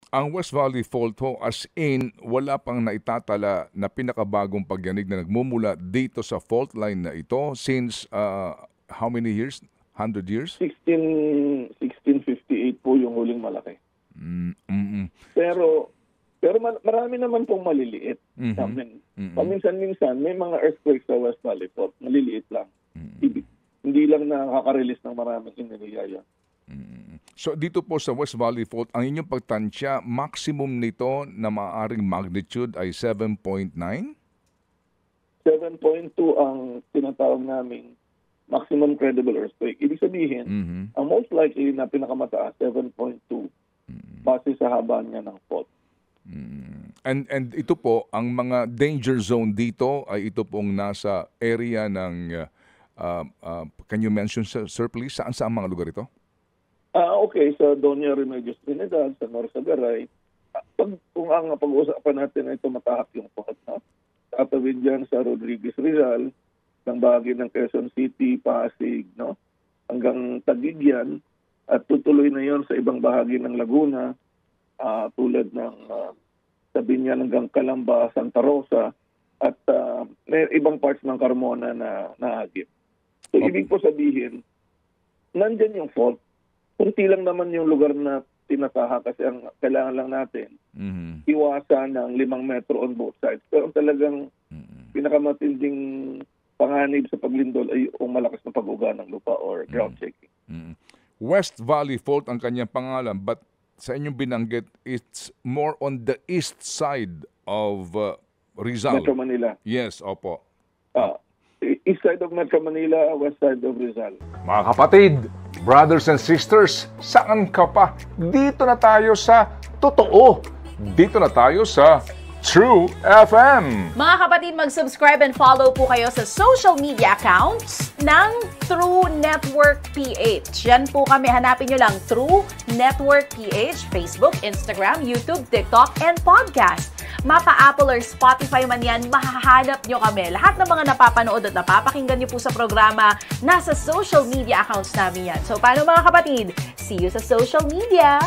Ang West Valley Fault ho, as in, wala pang naitatala na pinakabagong pagyanig na nagmumula dito sa fault line na ito since how many years? 100 years? 1658 po yung huling malaki. Pero marami naman pong maliliit. Paminsan-minsan may mga earthquakes sa West Valley Fault, maliliit lang. Hindi lang nakaka-release ng maraming enerhiya yan. So dito po sa West Valley Fault, ang inyong pagtansya, maximum nito na maaaring magnitude ay 7.9? 7.2 ang tinatawag naming maximum credible earthquake. Ibig sabihin, ang most likely na pinakamataas, 7.2, base sa haba niya ng fault. And ito po, ang mga danger zone dito ay ito pong nasa area ng, can you mention, sir, please, saan sa mga lugar ito? Okay, sa Doña Remedios Trinidad, sa Norsagaray. Kung ang pag-uusapan natin ay tumatahak yung fault, tatawid dyan sa Rodriguez Rizal, ng bahagi ng Quezon City, Pasig, hanggang Taguig yan, at tutuloy na yon sa ibang bahagi ng Laguna, tulad ng Sabiñan hanggang Calamba, Santa Rosa, at may ibang parts ng Carmona na naagip. So, ibig po sabihin, nandyan yung fault. Kunti lang naman yung lugar na tinataha kasi ang kailangan lang natin iwasan ng 5 metro on both sides. Pero talagang pinakamatinding panganib sa paglindol ay yung malakas na pag-uga ng lupa or ground shaking. West Valley Fault ang kanyang pangalan, but sa inyong binanggit, it's more on the east side of Rizal. Metro Manila. Yes, opo. East side of Metro Manila, west side of Rizal. Mga kapatid, brothers and sisters, saan ka pa? Dito na tayo sa Totoo. Dito na tayo sa True FM. Mga kapatid, mag-subscribe and follow po kayo sa social media accounts ng True Network PH. Yan po kami. Hanapin nyo lang True Network PH, Facebook, Instagram, YouTube, TikTok, and podcast. Mapa-Apple or Spotify man yan, mahahanap nyo kami. Lahat ng mga napapanood at napapakinggan nyo po sa programa, nasa social media accounts namin yan. So, paano mga kapatid? See you sa social media!